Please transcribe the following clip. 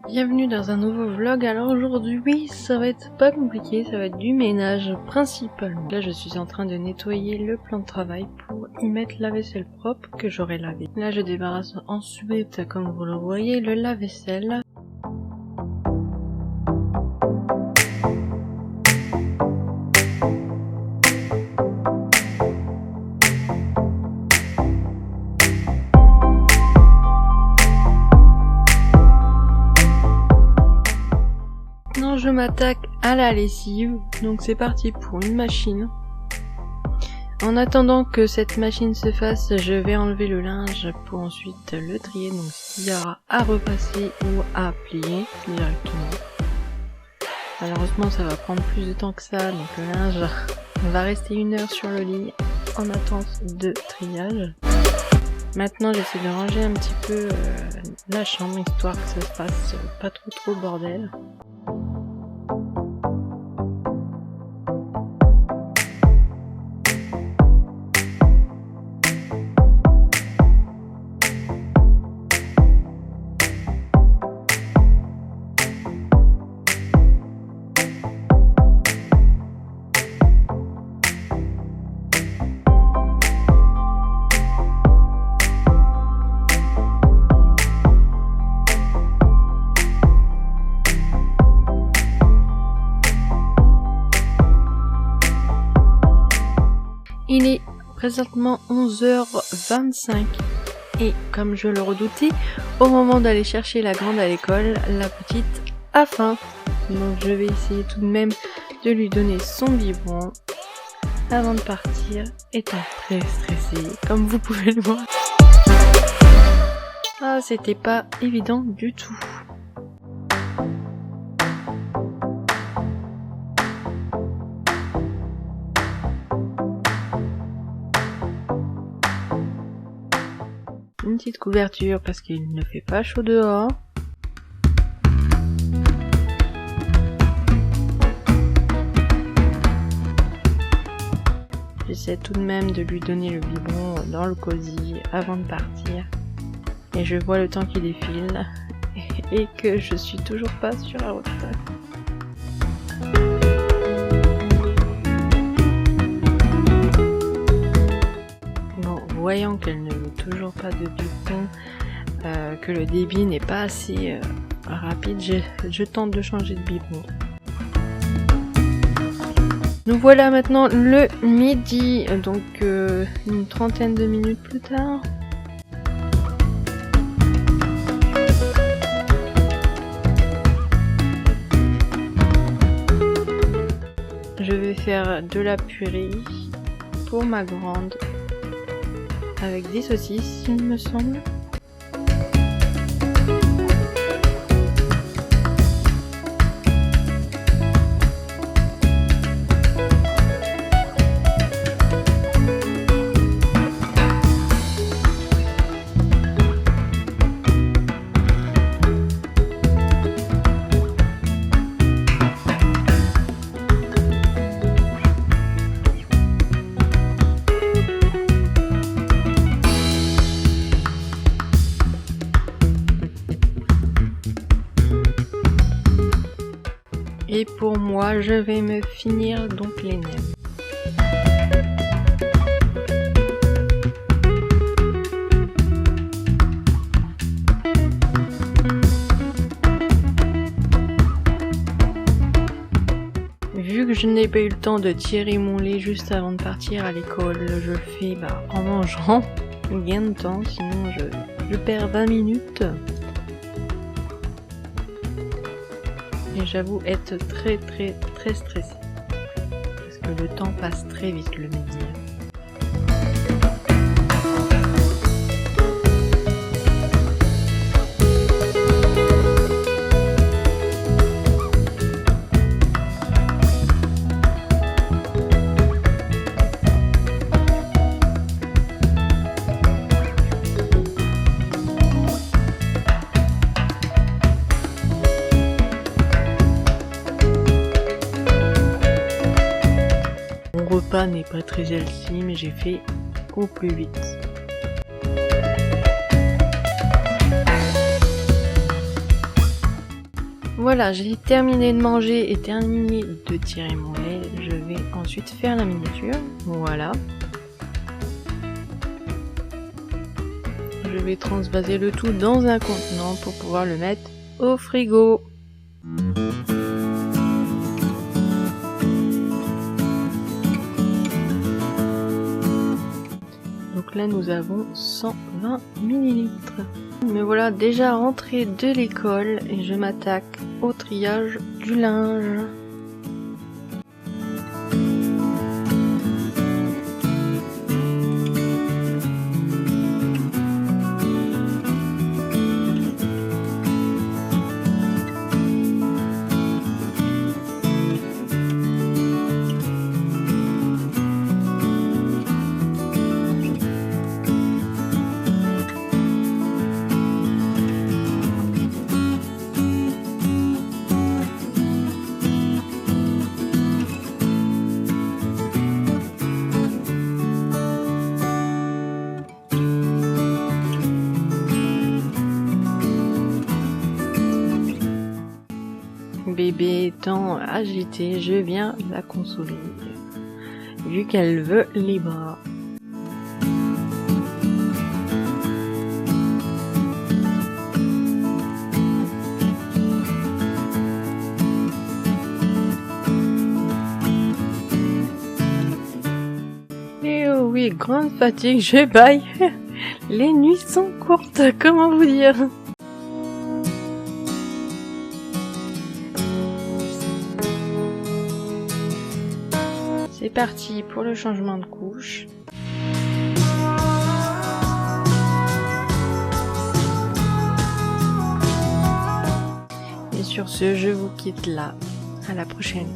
Bienvenue dans un nouveau vlog. Alors aujourd'hui ça va être pas compliqué, ça va être du ménage principalement. Là je suis en train de nettoyer le plan de travail pour y mettre la vaisselle propre que j'aurai lavée. Là je débarrasse ensuite, comme vous le voyez, le lave-vaisselle. Je m'attaque à la lessive, donc c'est parti pour une machine. En attendant que cette machine se fasse, je vais enlever le linge pour ensuite le trier, donc s'il y aura à repasser ou à plier directement. Malheureusement ça va prendre plus de temps que ça, donc le linge va rester 1 heure sur le lit en attente de triage. Maintenant j'essaie de ranger un petit peu la chambre, histoire que ça se passe pas trop bordel. Il est présentement 11h25 et comme je le redoutais, au moment d'aller chercher la grande à l'école, la petite a faim. Donc je vais essayer tout de même de lui donner son biberon avant de partir, étant très stressée, comme vous pouvez le voir. Ah, c'était pas évident du tout. Une petite couverture parce qu'il ne fait pas chaud dehors. J'essaie tout de même de lui donner le biberon dans le cosy avant de partir. Et je vois le temps qui défile et que je suis toujours pas sur la route. Voyant qu'elle ne veut toujours pas de biberon, que le débit n'est pas assez rapide, je tente de changer de biberon. Nous voilà maintenant le midi, donc une trentaine de minutes plus tard. Je vais faire de la purée pour ma grande. Avec des saucisses, il me semble. Et pour moi, je vais me finir donc les nems. Vu que je n'ai pas eu le temps de tirer mon lait juste avant de partir à l'école, je le fais en mangeant. Gain de temps, sinon je perds 20 minutes. Et j'avoue être très stressée. Parce que le temps passe très vite le midi. Mon repas n'est pas très healthy, mais j'ai fait au plus vite. Voilà, j'ai terminé de manger et terminé de tirer mon lait. Je vais ensuite faire la miniature. Voilà. Je vais transvaser le tout dans un contenant pour pouvoir le mettre au frigo. Donc là nous avons 120 ml. Me voilà déjà rentrée de l'école et je m'attaque au triage du linge. Bébé étant agitée, je viens la consoler, vu qu'elle veut les bras. Et oh oui, grande fatigue, je baille. Les nuits sont courtes, comment vous dire? C'est parti pour le changement de couche. Et sur ce, je vous quitte là. À la prochaine.